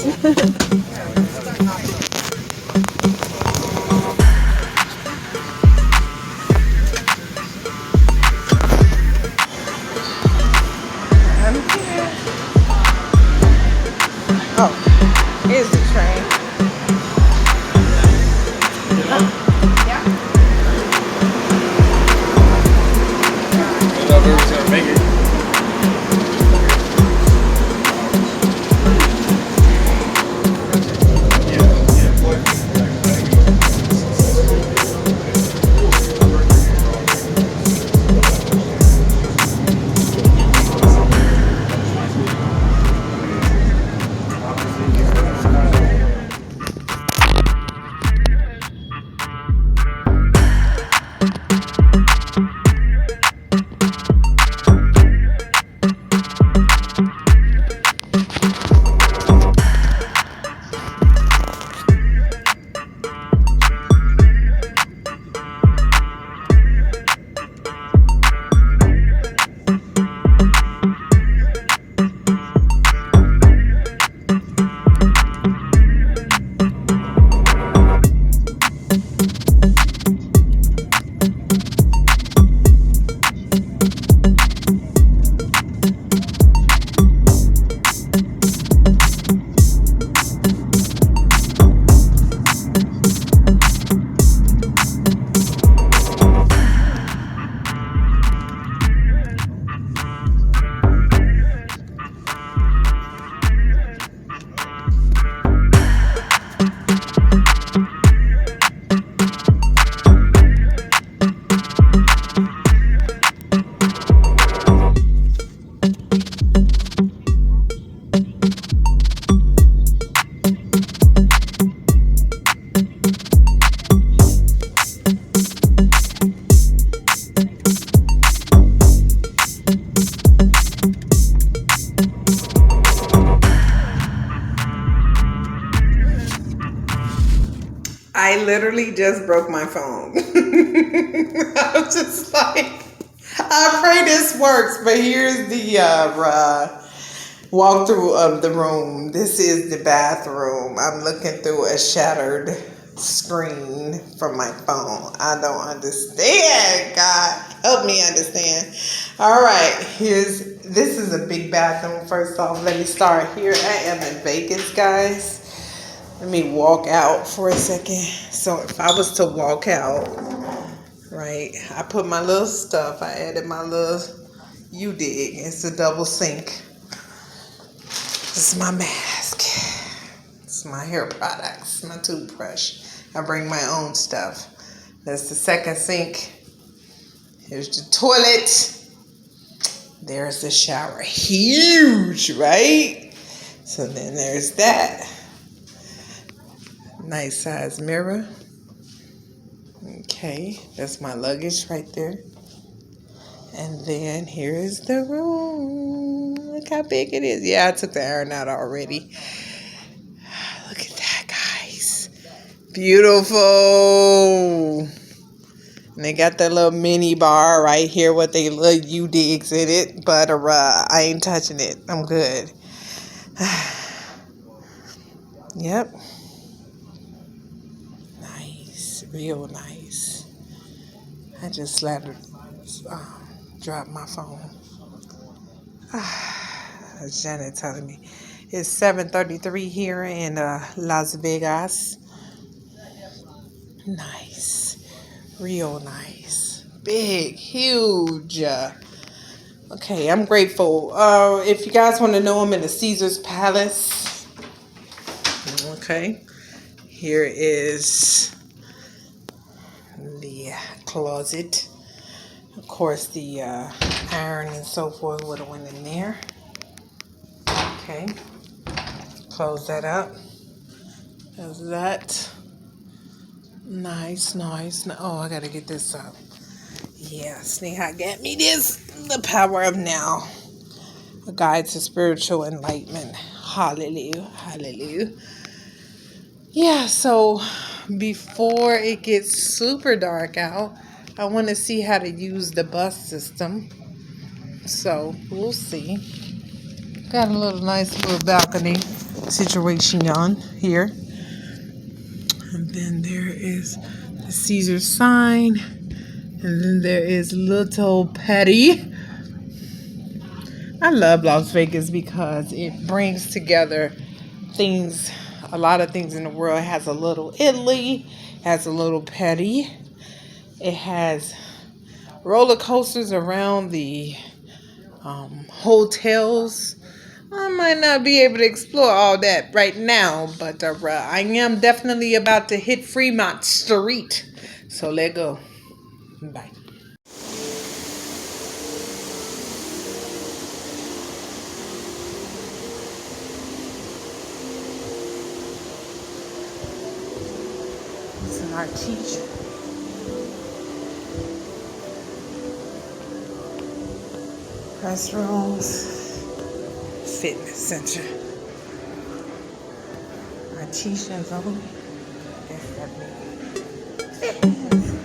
I'm here. Oh, here's the train. Yeah. I thought we was gonna make it. I literally just broke my phone. I was just like, I pray this works, but here's the walkthrough of the room. This is the bathroom. I'm looking through a shattered screen from my phone. I don't understand. God, help me understand. All right, this is a big bathroom. First off, let me start here. I am in Vegas, guys. Let me walk out for a second. So if I was to walk out, right, I put my little stuff. I added my little U-dig. It's a double sink. This is my mask. It's my hair products, my toothbrush. I bring my own stuff. That's the second sink. Here's the toilet. There's the shower. Huge, right? So then there's that. Nice size mirror. Okay, that's my luggage right there. And then here is the room. Look how big it is. Yeah, I took the iron out already. Look at that, guys. Beautiful. And they got that little mini bar right here with they little U-digs in it. But I ain't touching it. I'm good. Yep. Real nice. I just dropped my phone. Janet telling me it's 7:33 here in Las Vegas. Nice, real nice, big, huge. Okay, I'm grateful. If you guys want to know, I'm in the Caesar's Palace. Okay, here is the closet. Of course, the iron and so forth would have went in there. Okay, close that up. There's that. Nice. Oh, I gotta get this up. Yeah, Sneha got me this. The power of now. A guide to spiritual enlightenment. Hallelujah. Yeah, so before it gets super dark out, I want to see how to use the bus system. So we'll see. Got a nice little balcony. situation on here. And then there is the Caesar sign. And then there is Little Petty. I love Las Vegas because it brings together things, a lot of things in the world. It has a little Italy, has a little Petty. It has roller coasters around the hotels. I might not be able to explore all that right now, but I am definitely about to hit Fremont Street. So let go. Bye. It's an art teacher. Restrooms, fitness center. Artesian zone. Yes, that means fitness.